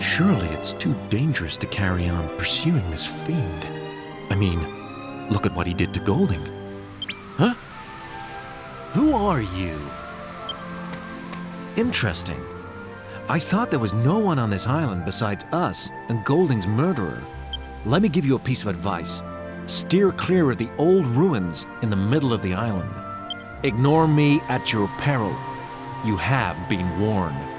Surely it's too dangerous to carry on pursuing this fiend. I mean, look at what he did to Golding. Huh? Who are you? Interesting. I thought there was no one on this island besides us and Golding's murderer. Let me give you a piece of advice. Steer clear of the old ruins in the middle of the island. Ignore me at your peril. You have been warned.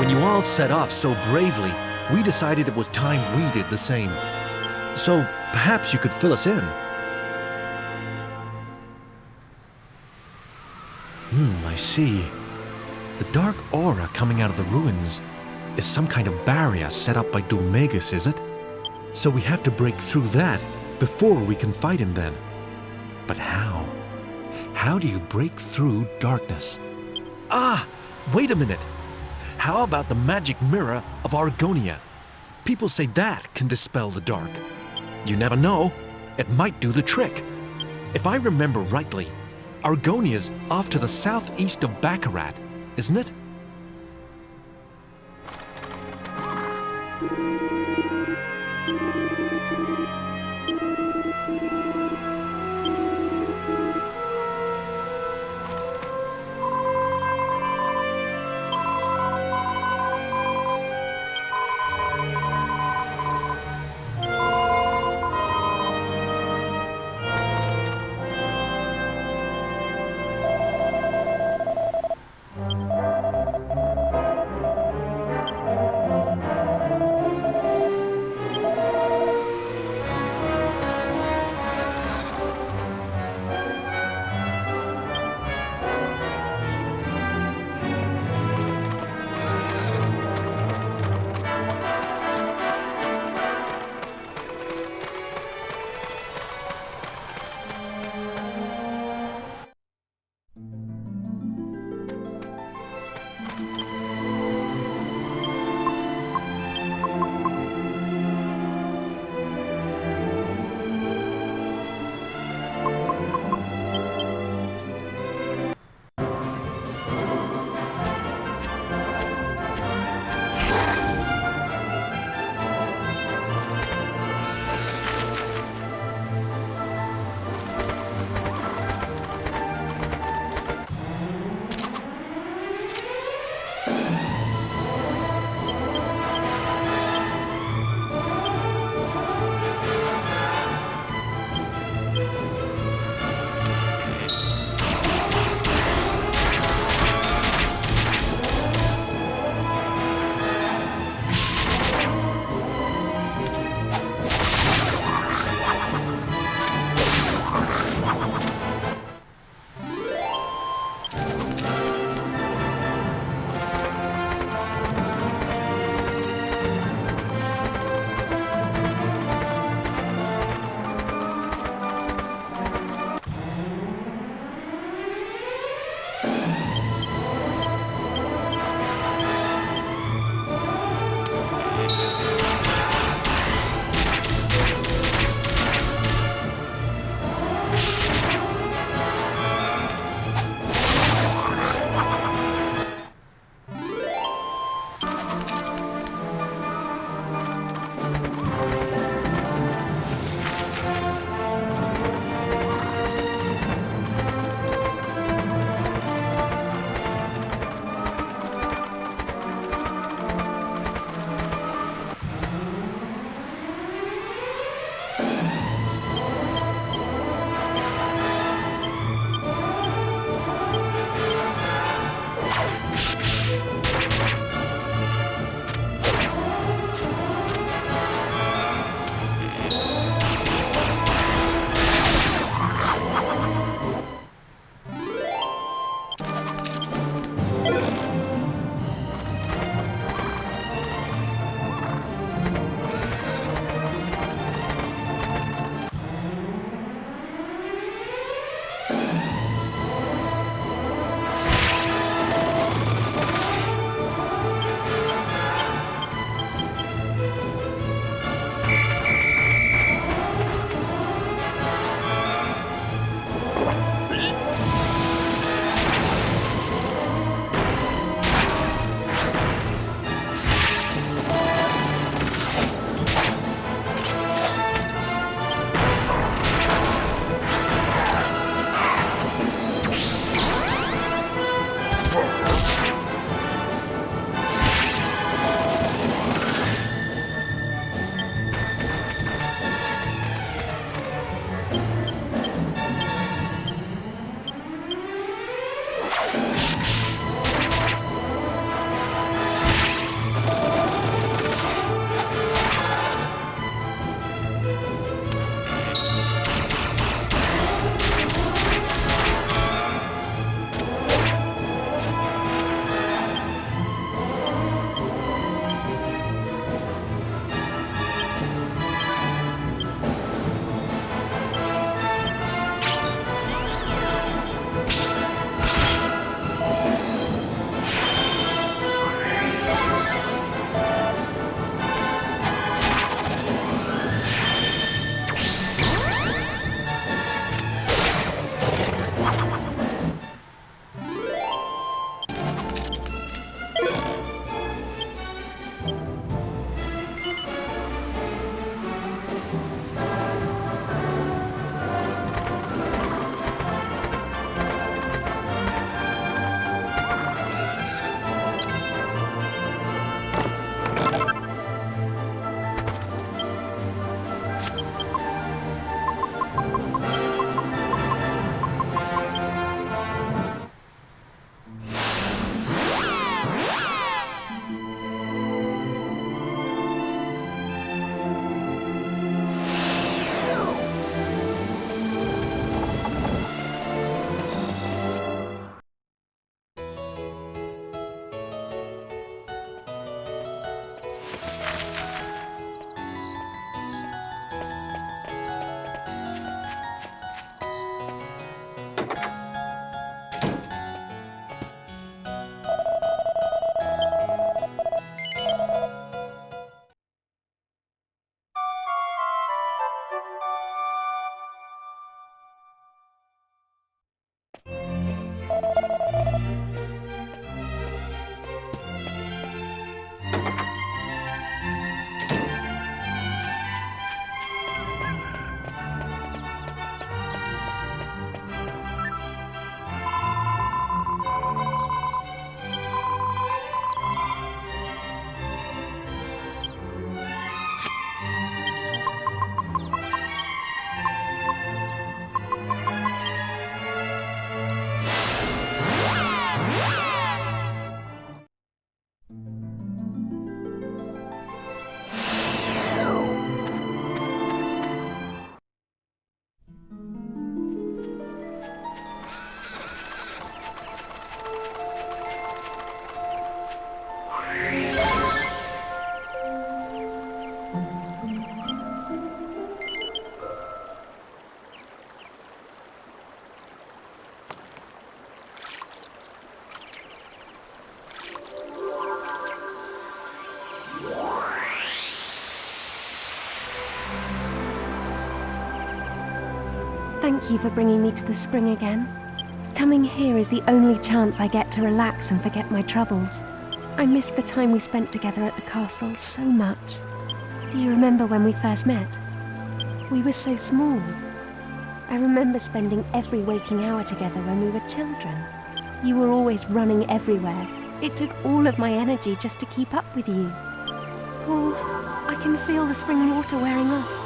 When you all set off so bravely, we decided it was time we did the same. So perhaps you could fill us in. I see. The dark aura coming out of the ruins is some kind of barrier set up by Domagus, is it? So we have to break through that before we can fight him then. But how? How do you break through darkness? Ah, wait a minute. How about the magic mirror of Argonia? People say that can dispel the dark. You never know. It might do the trick. If I remember rightly, Argonia's off to the southeast of Bacarat, isn't it? Thank you for bringing me to the spring again. Coming here is the only chance I get to relax and forget my troubles. I miss the time we spent together at the castle so much. Do you remember when we first met? We were so small. I remember spending every waking hour together when we were children. You were always running everywhere. It took all of my energy just to keep up with you. Oh, I can feel the spring water wearing off.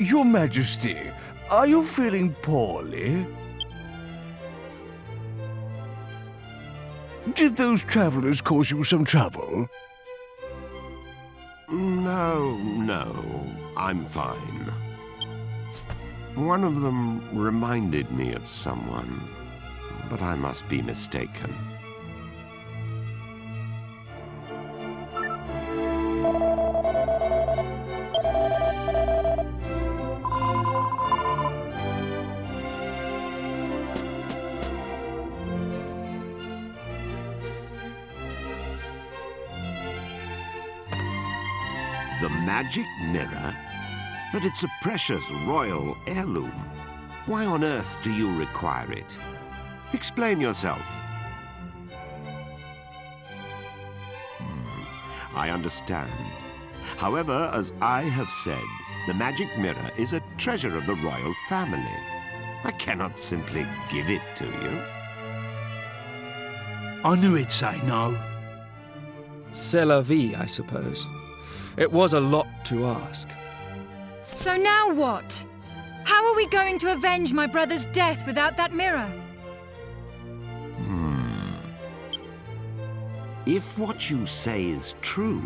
Your Majesty, are you feeling poorly? Did those travelers cause you some trouble? No, I'm fine. One of them reminded me of someone, but I must be mistaken. The magic mirror? But it's a precious royal heirloom. Why on earth do you require it? Explain yourself. I understand. However, as I have said, the magic mirror is a treasure of the royal family. I cannot simply give it to you. I knew he'd say no. C'est la vie, I suppose. It was a lot to ask. So now what? How are we going to avenge my brother's death without that mirror? If what you say is true,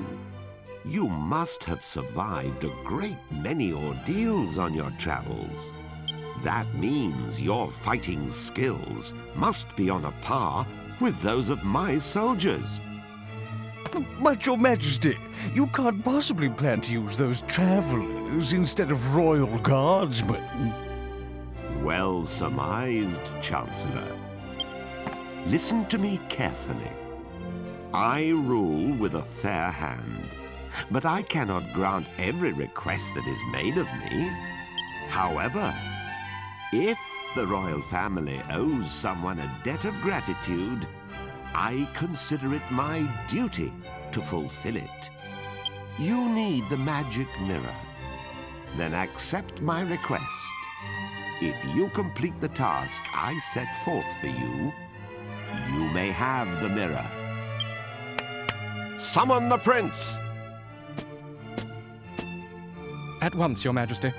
you must have survived a great many ordeals on your travels. That means your fighting skills must be on a par with those of my soldiers. But, Your Majesty, you can't possibly plan to use those travelers instead of royal guardsmen. Well surmised, Chancellor. Listen to me carefully. I rule with a fair hand, but I cannot grant every request that is made of me. However, if the royal family owes someone a debt of gratitude, I consider it my duty to fulfill it. You need the magic mirror. Then accept my request. If you complete the task I set forth for you, you may have the mirror. Summon the prince! At once, Your Majesty.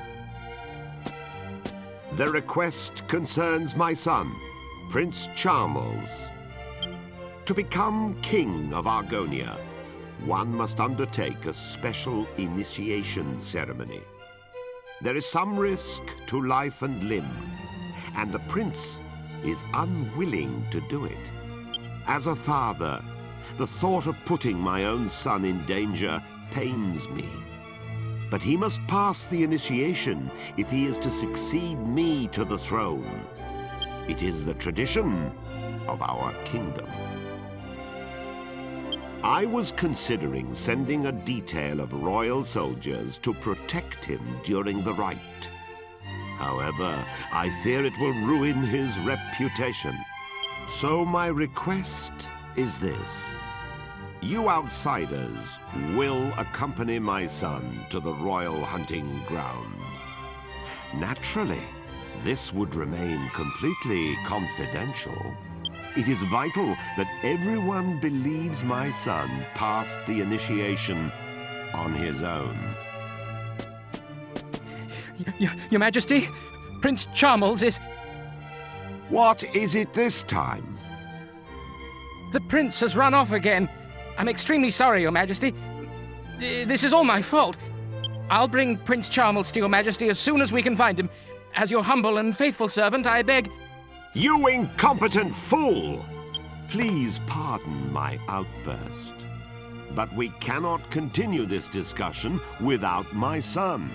The request concerns my son, Prince Charmles. To become king of Argonia, one must undertake a special initiation ceremony. There is some risk to life and limb, and the prince is unwilling to do it. As a father, the thought of putting my own son in danger pains me. But he must pass the initiation if he is to succeed me to the throne. It is the tradition of our kingdom. I was considering sending a detail of royal soldiers to protect him during the rite. However, I fear it will ruin his reputation. So my request is this. You outsiders will accompany my son to the royal hunting ground. Naturally, this would remain completely confidential. It is vital that everyone believes my son passed the initiation on his own. Your Majesty, Prince Charmles is... What is it this time? The prince has run off again. I'm extremely sorry, Your Majesty. This is all my fault. I'll bring Prince Charmles to Your Majesty as soon as we can find him. As your humble and faithful servant, I beg... You incompetent fool! Please pardon my outburst. But we cannot continue this discussion without my son.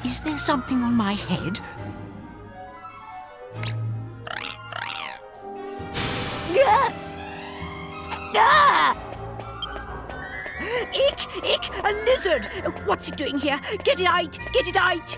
Is there something on my head? Ah! Ah! Ick! A lizard! What's it doing here? Get it out! Get it out!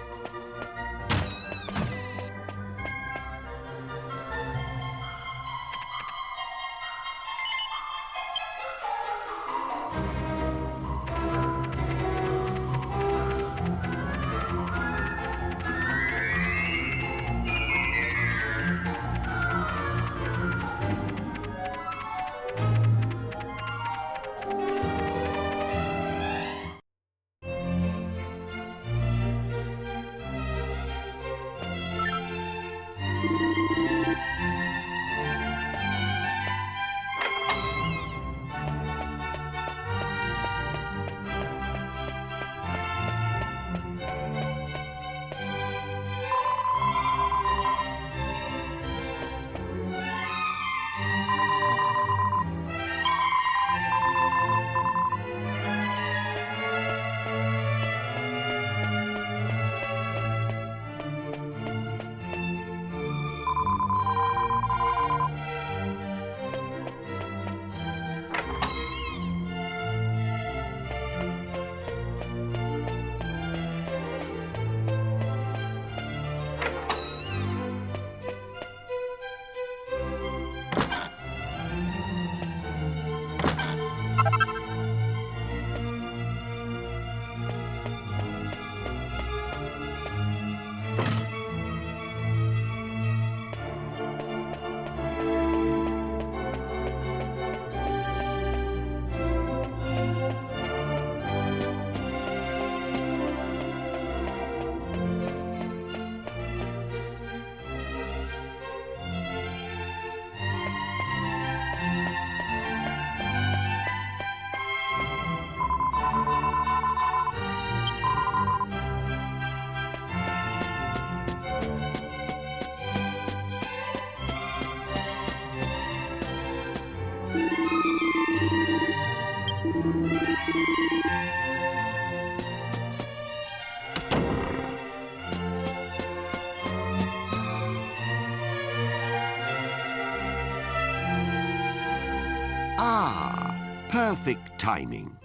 perfect timing.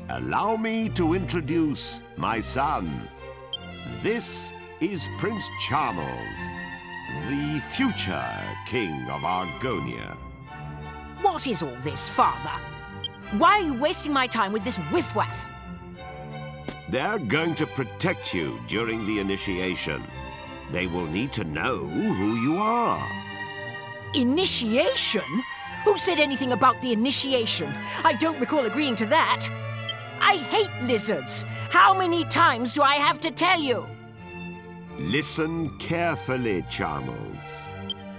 Allow me to introduce my son. This is Prince Charmles, the future King of Argonia. What is all this, Father? Why are you wasting my time with this whiff-waff? They're going to protect you during the initiation. They will need to know who you are. Initiation? Who said anything about the initiation? I don't recall agreeing to that. I hate lizards. How many times do I have to tell you? Listen carefully, Charmles.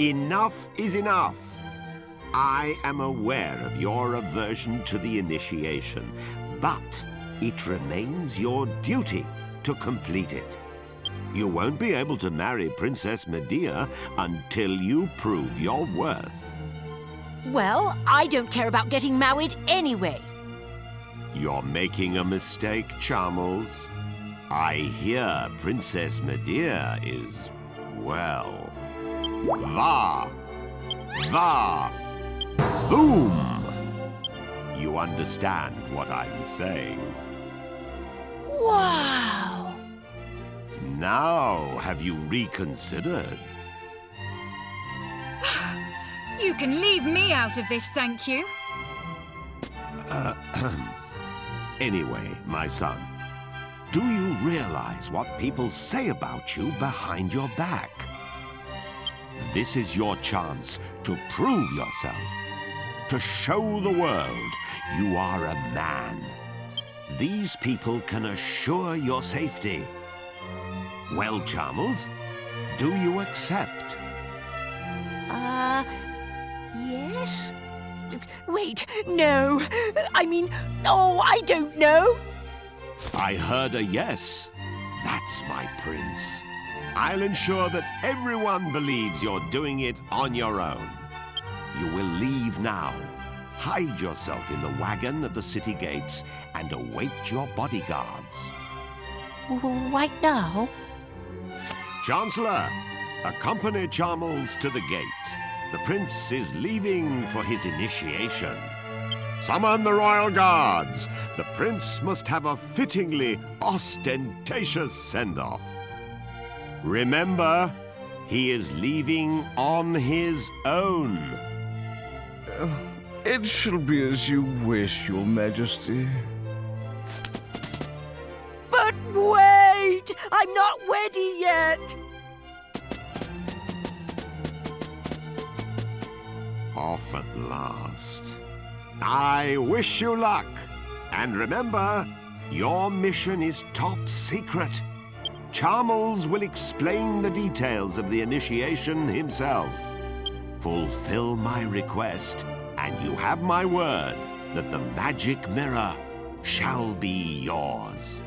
Enough is enough. I am aware of your aversion to the initiation, but it remains your duty to complete it. You won't be able to marry Princess Medea until you prove your worth. Well, I don't care about getting married anyway. You're making a mistake, Charmles. I hear Princess Medea is, well, boom! You understand what I'm saying? Wow! Now, have you reconsidered? You can leave me out of this, thank you. Anyway, my son, do you realize what people say about you behind your back? This is your chance to prove yourself, to show the world you are a man. These people can assure your safety. Well, Charmles, do you accept? Yes? Wait, no. I mean, oh, I don't know. I heard a yes. That's my prince. I'll ensure that everyone believes you're doing it on your own. You will leave now. Hide yourself in the wagon at the city gates and await your bodyguards. Right now? Chancellor, accompany Charmles to the gate. The prince is leaving for his initiation. Summon the royal guards. The prince must have a fittingly ostentatious send-off. Remember, he is leaving on his own. It shall be as you wish, Your Majesty. But wait! I'm not ready yet! Off at last. I wish you luck. And remember, your mission is top secret. Charmles will explain the details of the initiation himself. Fulfill my request, and you have my word that the magic mirror shall be yours.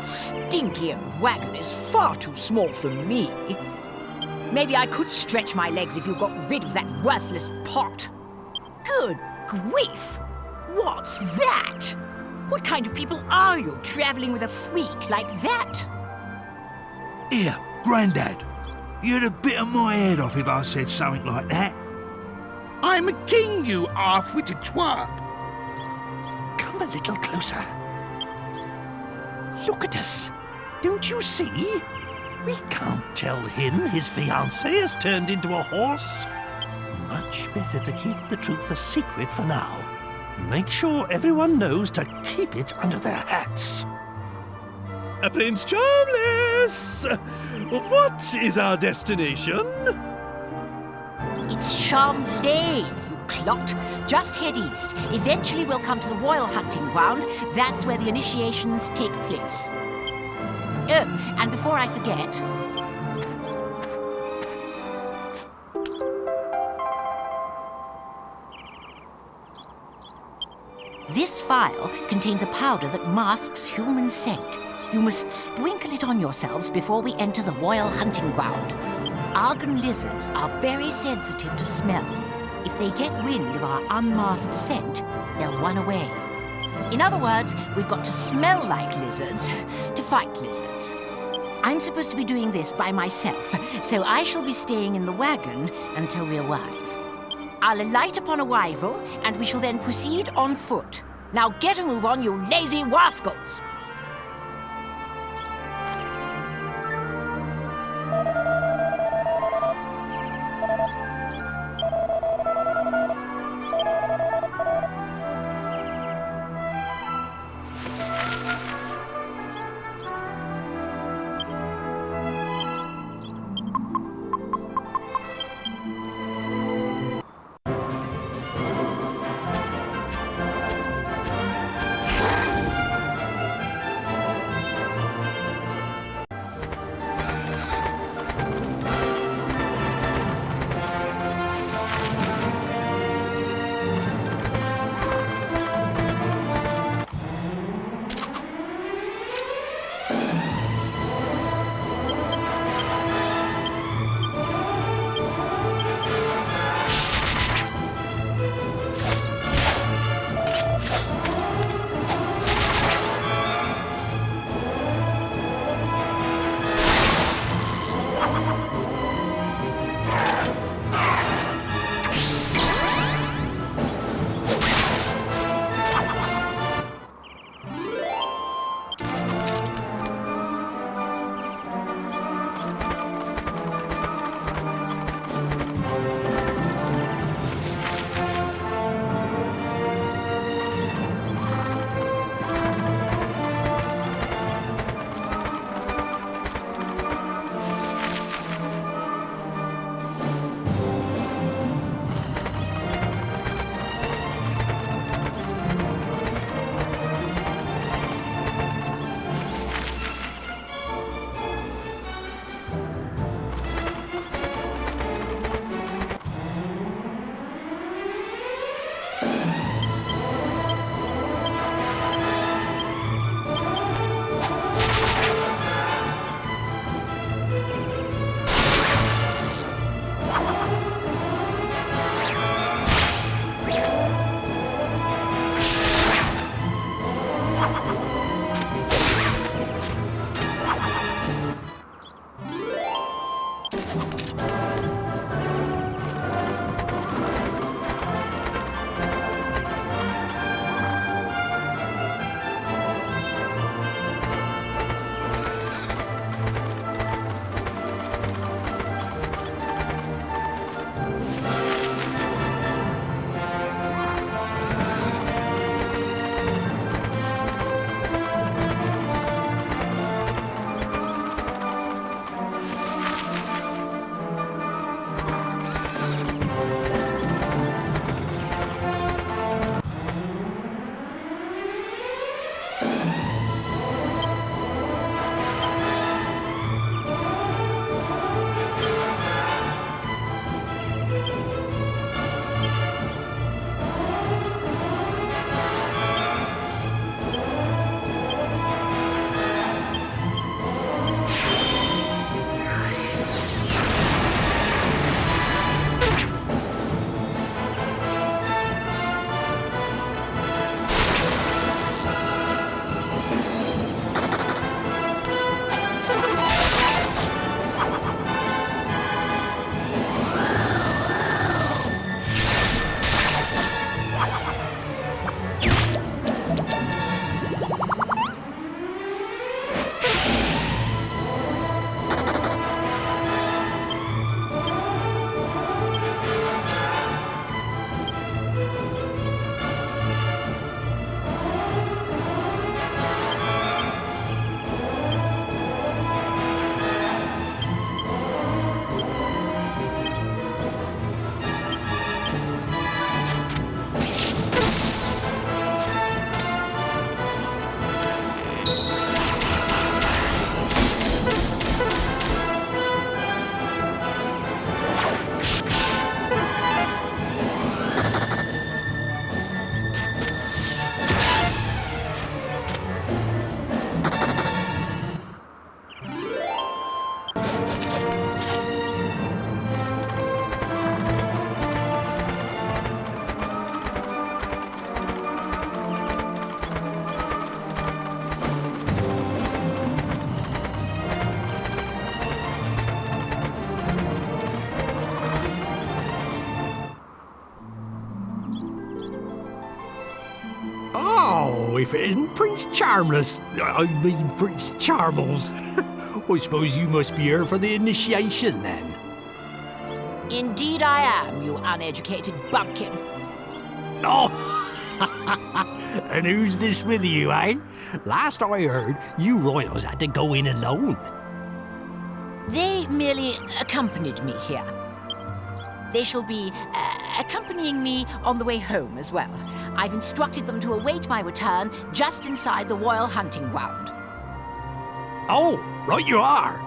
stinky old wagon is far too small for me. Maybe I could stretch my legs if you got rid of that worthless pot. Good grief! What's that? What kind of people are you, travelling with a freak like that? Here, Grandad. You'd have bitten my head off if I said something like that. I'm a king, you half-witted twat. Come a little closer. Look at us. Don't you see? We can't tell him his fiancée has turned into a horse. Much better to keep the truth a secret for now. Make sure everyone knows to keep it under their hats. Prince Charmles! What is our destination? It's Charmles, you clot. Just head east. Eventually we'll come to the royal hunting ground. That's where the initiations take place. Oh, and before I forget... This phial contains a powder that masks human scent. You must sprinkle it on yourselves before we enter the royal hunting ground. Argon lizards are very sensitive to smell. If they get wind of our unmasked scent, they'll run away. In other words, we've got to smell like lizards to fight lizards. I'm supposed to be doing this by myself, so I shall be staying in the wagon until we arrive. I'll alight upon arrival, and we shall then proceed on foot. Now get a move on, you lazy rascals! Oh, if it isn't Prince Charmles. I mean Prince Charmles. I suppose you must be here for the initiation, then. Indeed I am, you uneducated bumpkin. Oh! And who's this with you, eh? Last I heard, you royals had to go in alone. They merely accompanied me here. They shall be accompanying me on the way home as well. I've instructed them to await my return just inside the royal hunting ground. Oh, right you are.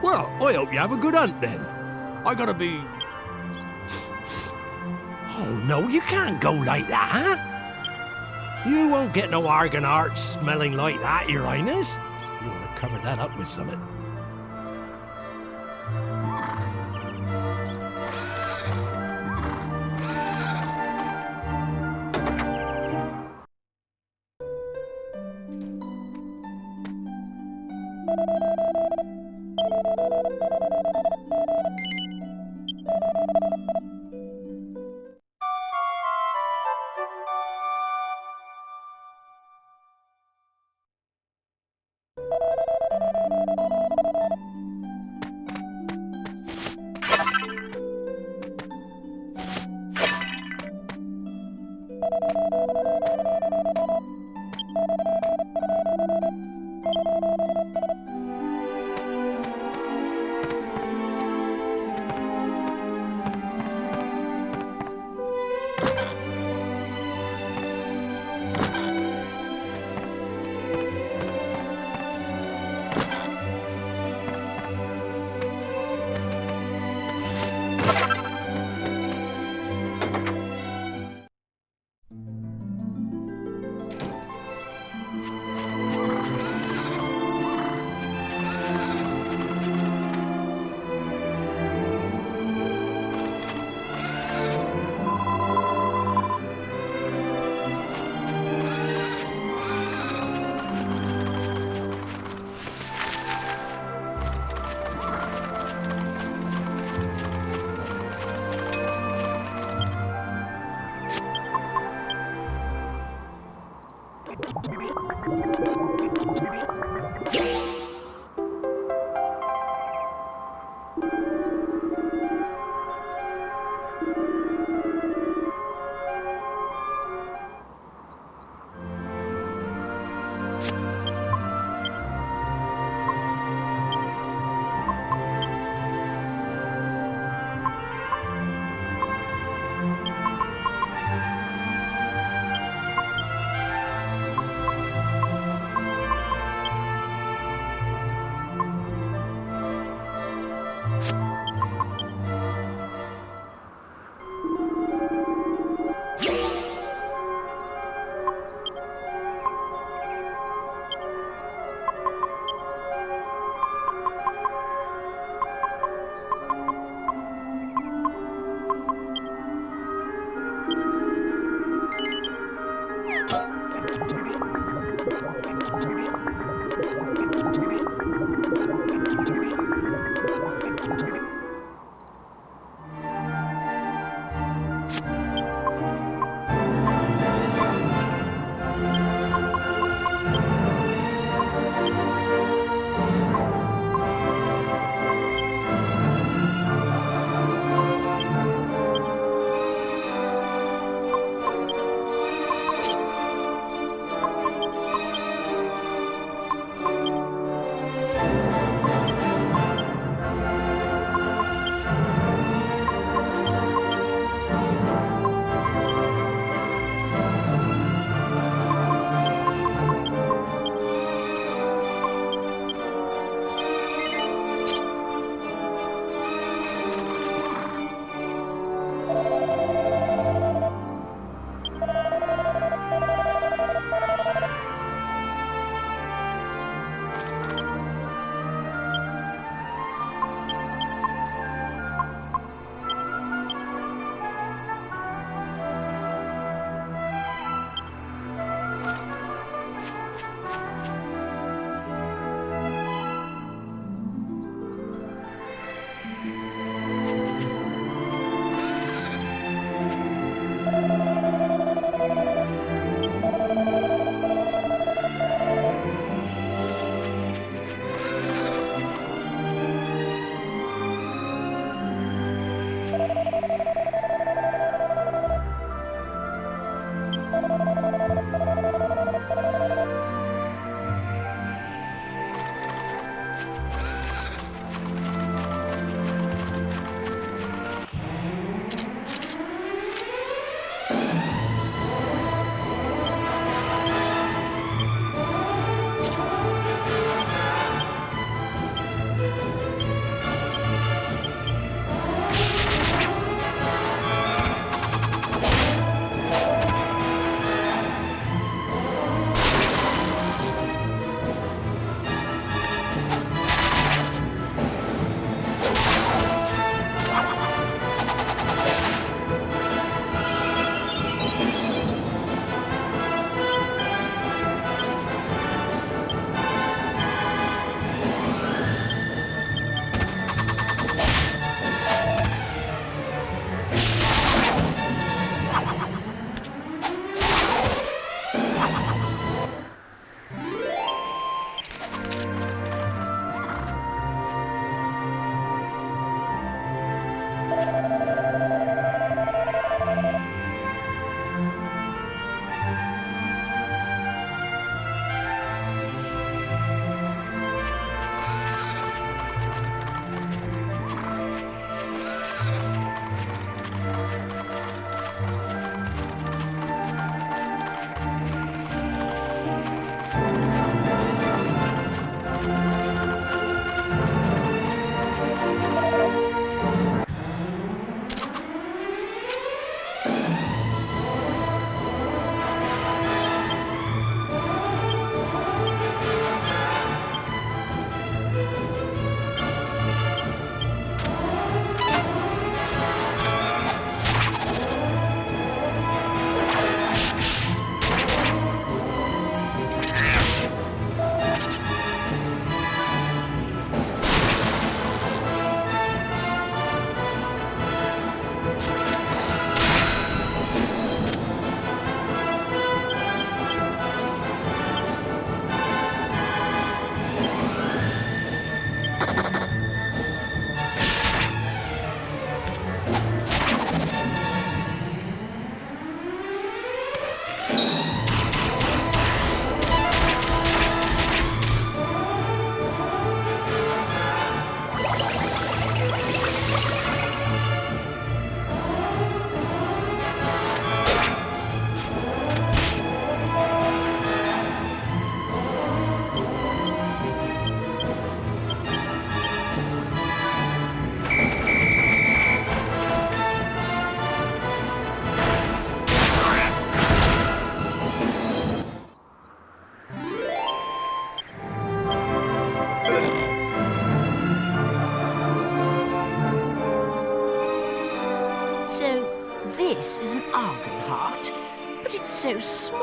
Well, I hope you have a good hunt, then. I gotta be... Oh, no, you can't go like that. You won't get no Argonia smelling like that, Your Highness. You want to cover that up with something.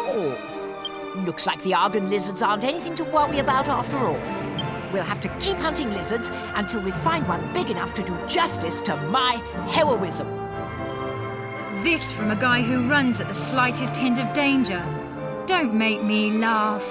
all. Looks like the Argon lizards aren't anything to worry about after all. We'll have to keep hunting lizards until we find one big enough to do justice to my heroism. This from a guy who runs at the slightest hint of danger. Don't make me laugh.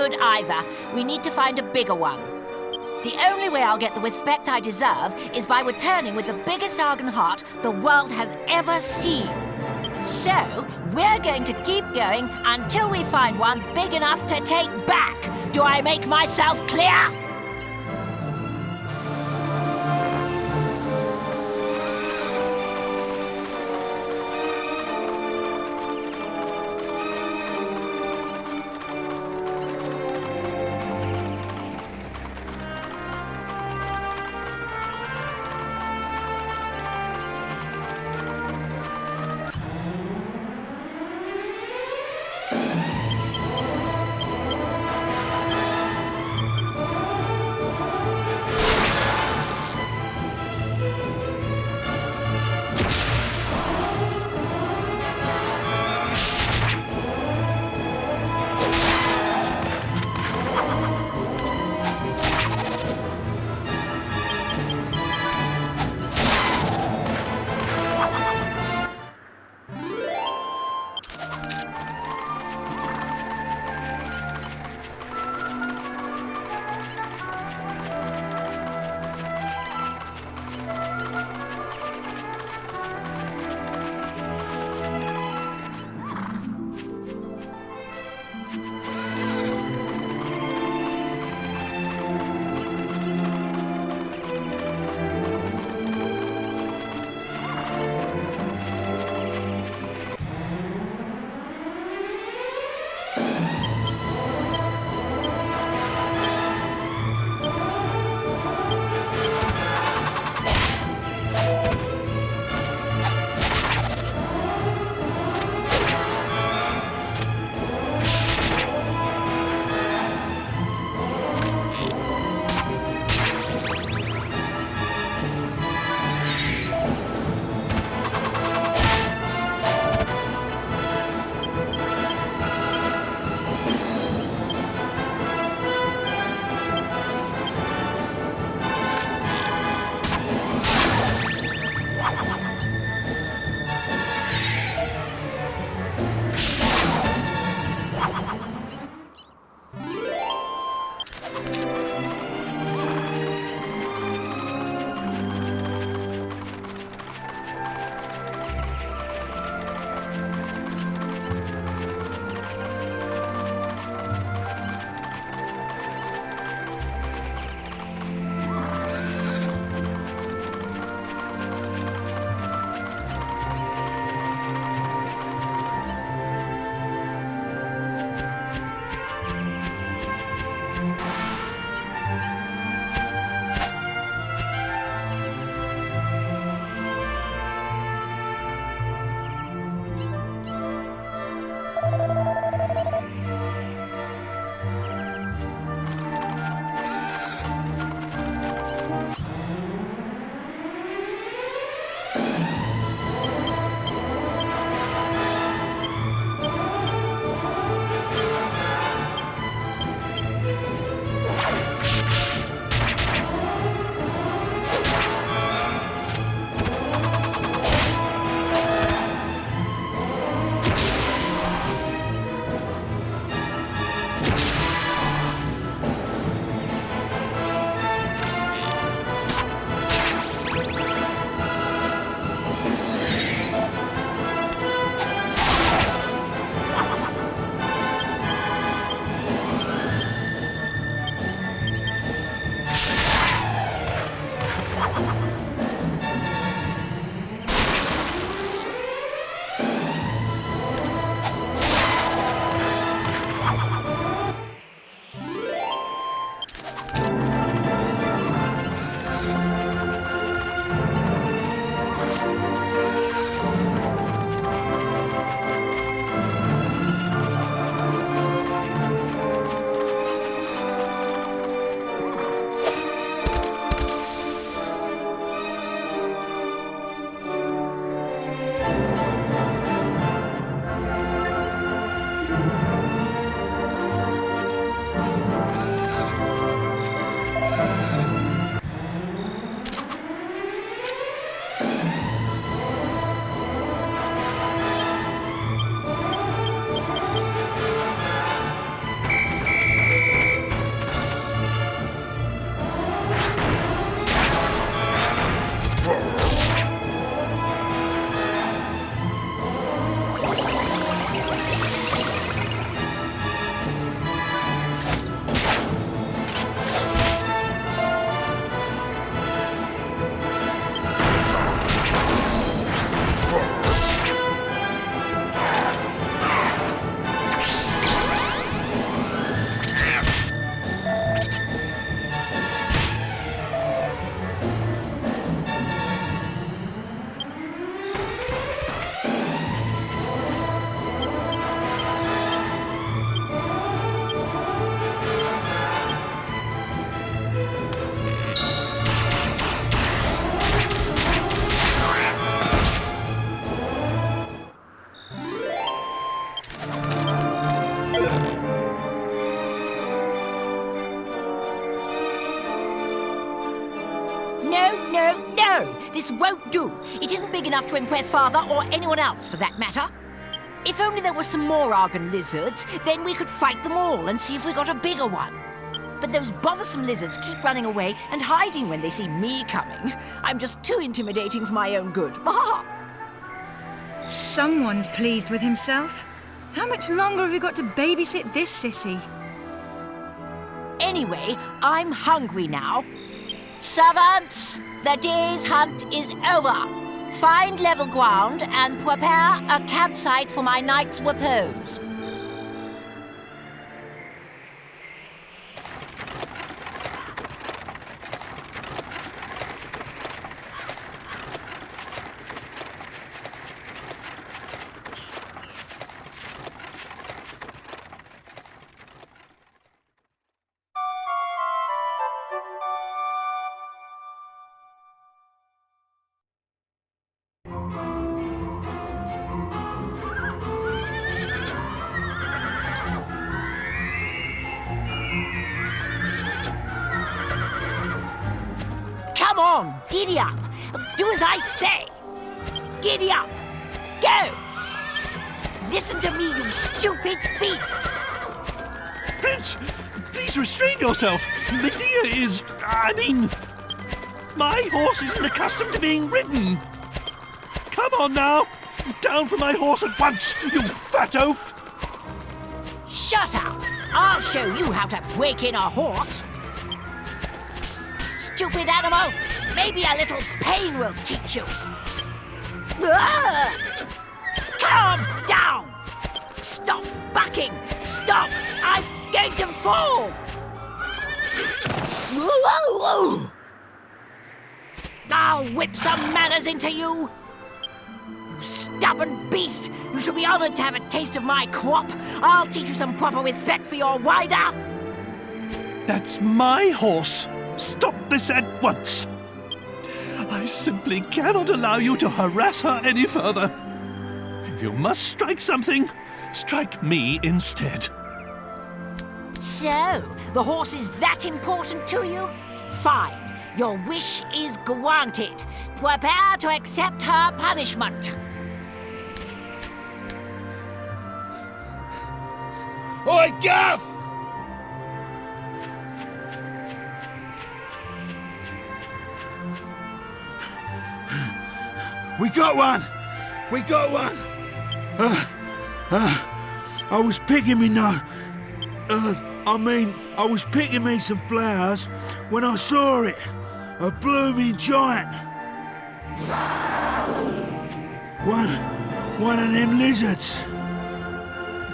good either. We need to find a bigger one. The only way I'll get the respect I deserve is by returning with the biggest Argon heart the world has ever seen. So, we're going to keep going until we find one big enough to take back. Do I make myself clear? No, no, no! This won't do. It isn't big enough to impress Father or anyone else, for that matter. If only there were some more Argon lizards, then we could fight them all and see if we got a bigger one. But those bothersome lizards keep running away and hiding when they see me coming. I'm just too intimidating for my own good. Bah! Someone's pleased with himself. How much longer have we got to babysit this sissy? Anyway, I'm hungry now. Servants, the day's hunt is over. Find level ground and prepare a campsite for my night's repose. Come on, giddy up. Do as I say. Giddy up. Go. Listen to me, you stupid beast. Prince, please restrain yourself. Medea is... my horse isn't accustomed to being ridden. Come on now. Down from my horse at once, you fat oaf. Shut up. I'll show you how to break in a horse. Stupid animal. Maybe a little pain will teach you. Calm down. Stop bucking. Stop. I'm going to fall. I'll whip some manners into you. You stubborn beast. You should be honored to have a taste of my crop. I'll teach you some proper respect for your rider. That's my horse. Stop this at once. I simply cannot allow you to harass her any further. If you must strike something, strike me instead. So, the horse is that important to you? Fine. Your wish is granted. Prepare to accept her punishment. Oi, Gav! We got one! We got one! I was picking me I was picking me some flowers when I saw it. A blooming giant. One of them lizards.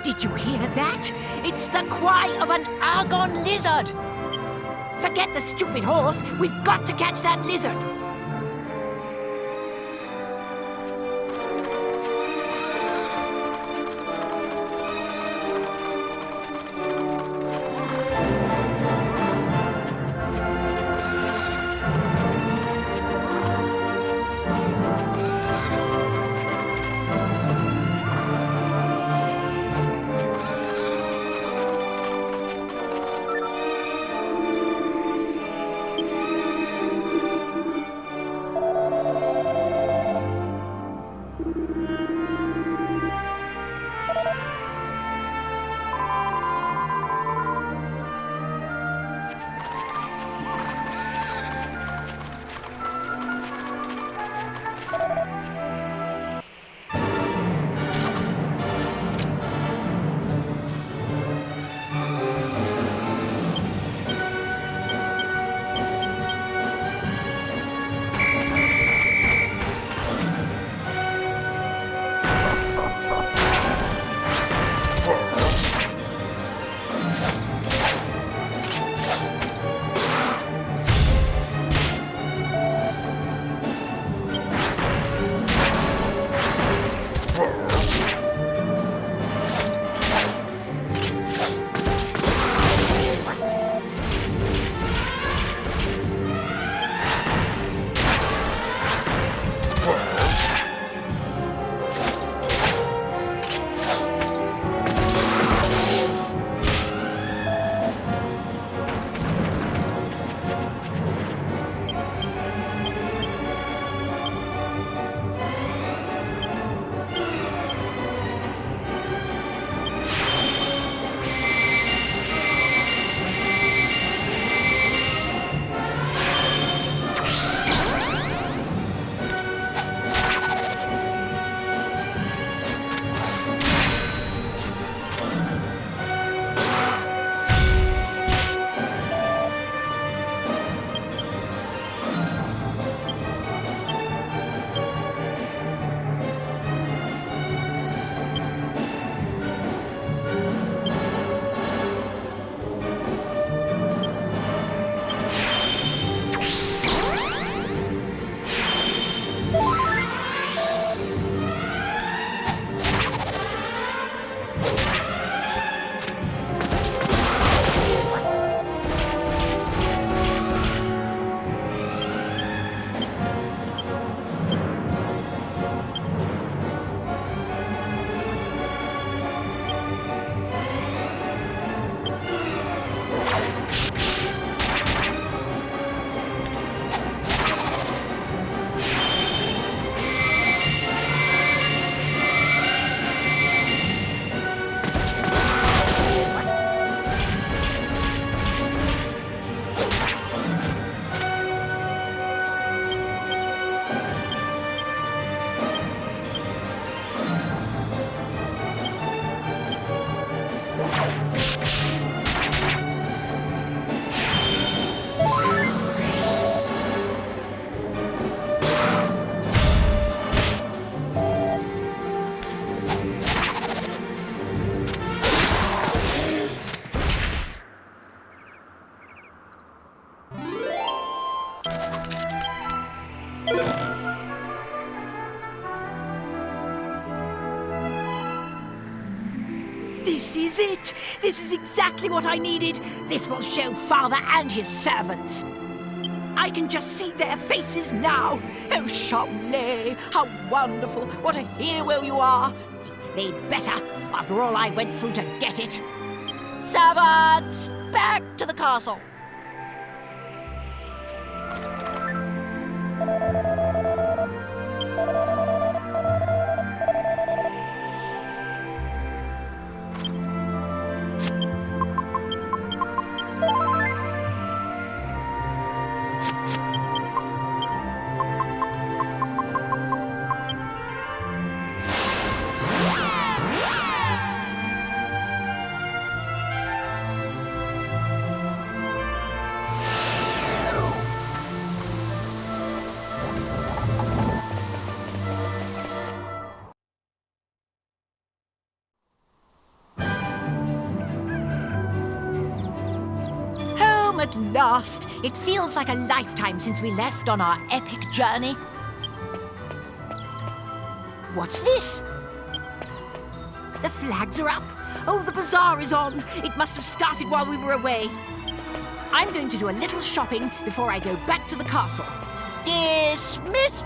Did you hear that? It's the cry of an Argon lizard. Forget the stupid horse. We've got to catch that lizard. is it! This is exactly what I needed! This will show Father and his servants! I can just see their faces now! Oh, Charmles, how wonderful! What a hero you are! They'd better, after all I went through to get it. Servants, back to the castle! At last! It feels like a lifetime since we left on our epic journey. What's this? The flags are up. Oh, the bazaar is on. It must have started while we were away. I'm going to do a little shopping before I go back to the castle. Dismissed!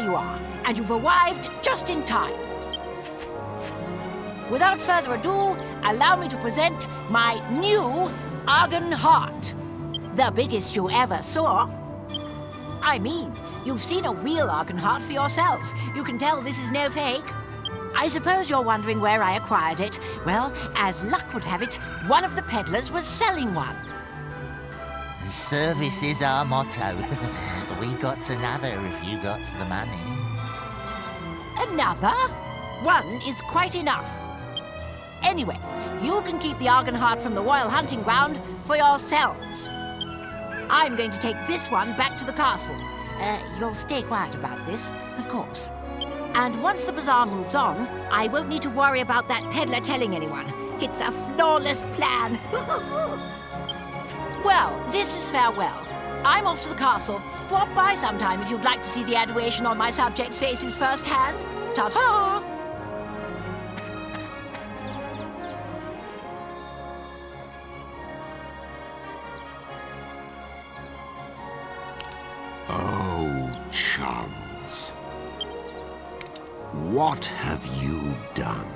you are, and you've arrived just in time. Without further ado, allow me to present my new Argon heart. The biggest you ever saw. I mean, you've seen a real Argon heart for yourselves. You can tell this is no fake. I suppose you're wondering where I acquired it. Well, as luck would have it, one of the peddlers was selling one. Service is our motto. We got another if you got the money. Another? One is quite enough. Anyway, you can keep the Argon heart from the royal hunting ground for yourselves. I'm going to take this one back to the castle. You'll stay quiet about this, of course. And once the bazaar moves on, I won't need to worry about that peddler telling anyone. It's a flawless plan. Well, this is farewell. I'm off to the castle. Drop by sometime if you'd like to see the adoration on my subjects' faces firsthand. Ta-ta! Oh, Charmles. What have you done?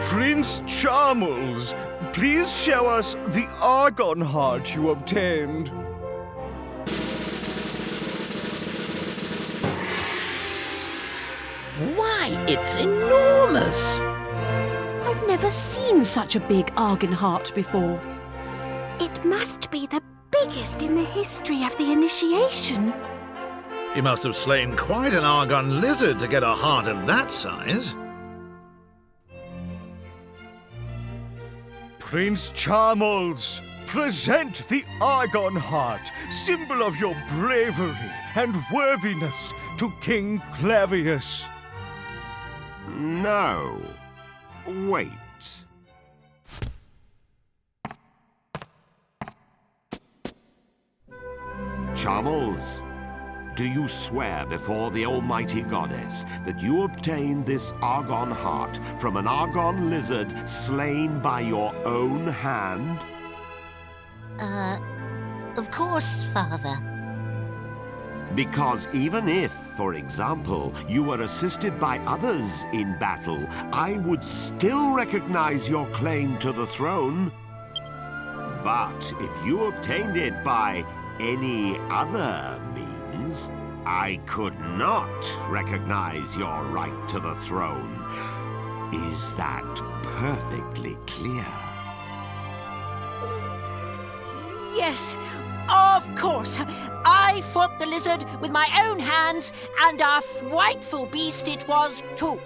Prince Charmles, please show us the Argon heart you obtained. Why, it's enormous! I've never seen such a big Argon heart before. It must be the biggest in the history of the initiation. You must have slain quite an Argon lizard to get a heart of that size. Prince Charmles, present the Argon heart, symbol of your bravery and worthiness, to King Clavius. No. Wait. Charmles, do you swear before the almighty goddess that you obtained this Argon heart from an Argon lizard slain by your own hand? Of course, Father. Because even if, for example, you were assisted by others in battle, I would still recognize your claim to the throne. But if you obtained it by any other means, I could not recognize your right to the throne. Is that perfectly clear? Yes, of course. I fought the lizard with my own hands, and a frightful beast it was too.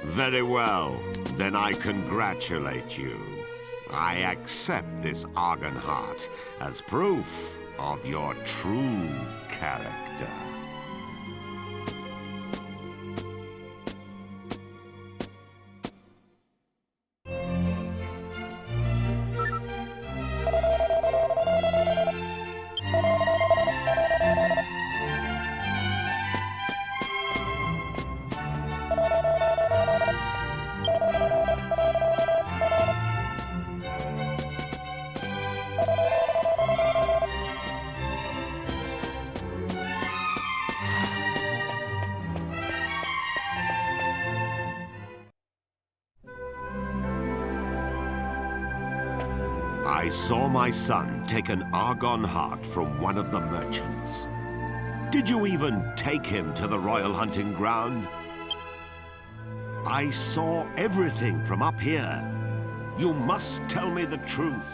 Very well. Then I congratulate you. I accept this Argon heart as proof of your true character. I saw my son take an Argon heart from one of the merchants. Did you even take him to the royal hunting ground? I saw everything from up here. You must tell me the truth.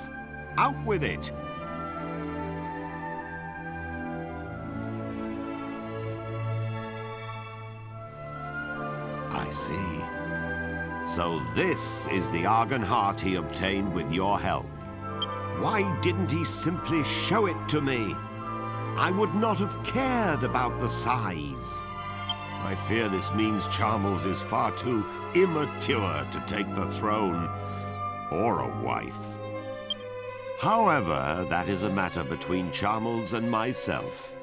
Out with it. I see. So this is the Argon heart he obtained with your help. Why didn't he simply show it to me? I would not have cared about the size. I fear this means Charmles is far too immature to take the throne, or a wife. However, that is a matter between Charmles and myself.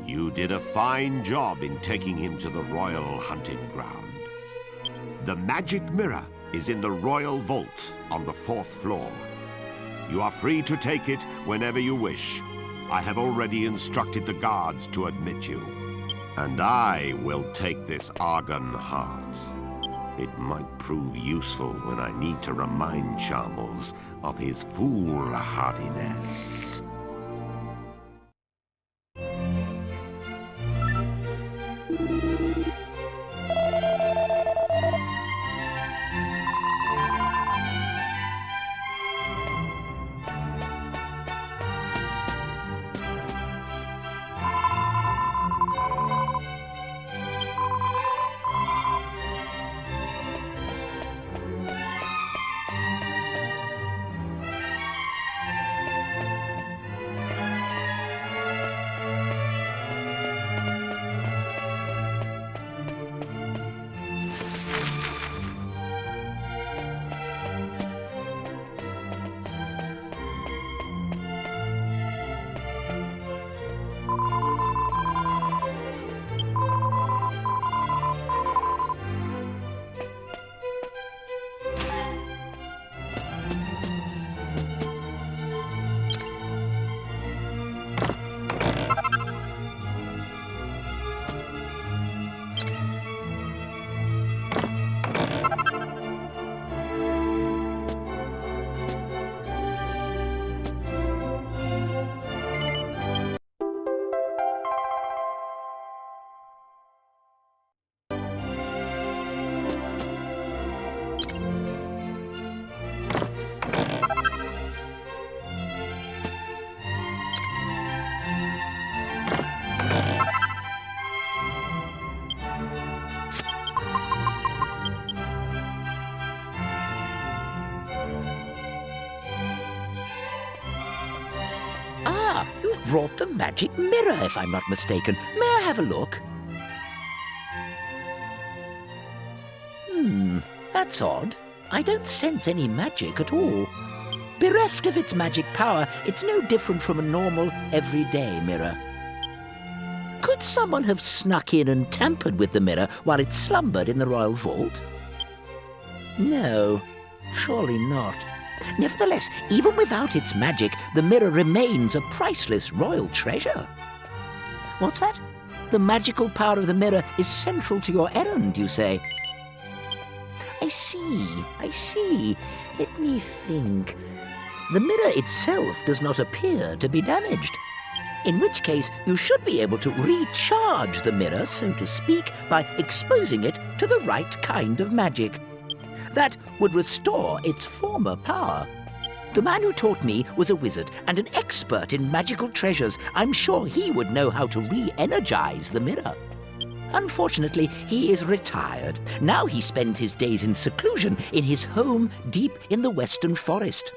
You did a fine job in taking him to the royal hunting ground. The magic mirror is in the royal vault on the 4th floor. You are free to take it whenever you wish. I have already instructed the guards to admit you. And I will take this Argon heart. It might prove useful when I need to remind Charmles of his foolhardiness. You've brought the magic mirror, if I'm not mistaken. May I have a look? That's odd. I don't sense any magic at all. Bereft of its magic power, it's no different from a normal, everyday mirror. Could someone have snuck in and tampered with the mirror while it slumbered in the royal vault? No, surely not. Nevertheless, even without its magic, the mirror remains a priceless royal treasure. What's that? The magical power of the mirror is central to your errand, you say? I see. Let me think. The mirror itself does not appear to be damaged. In which case, you should be able to recharge the mirror, so to speak, by exposing it to the right kind of magic. That would restore its former power. The man who taught me was a wizard and an expert in magical treasures. I'm sure he would know how to re-energize the mirror. Unfortunately, he is retired. Now he spends his days in seclusion in his home deep in the western forest.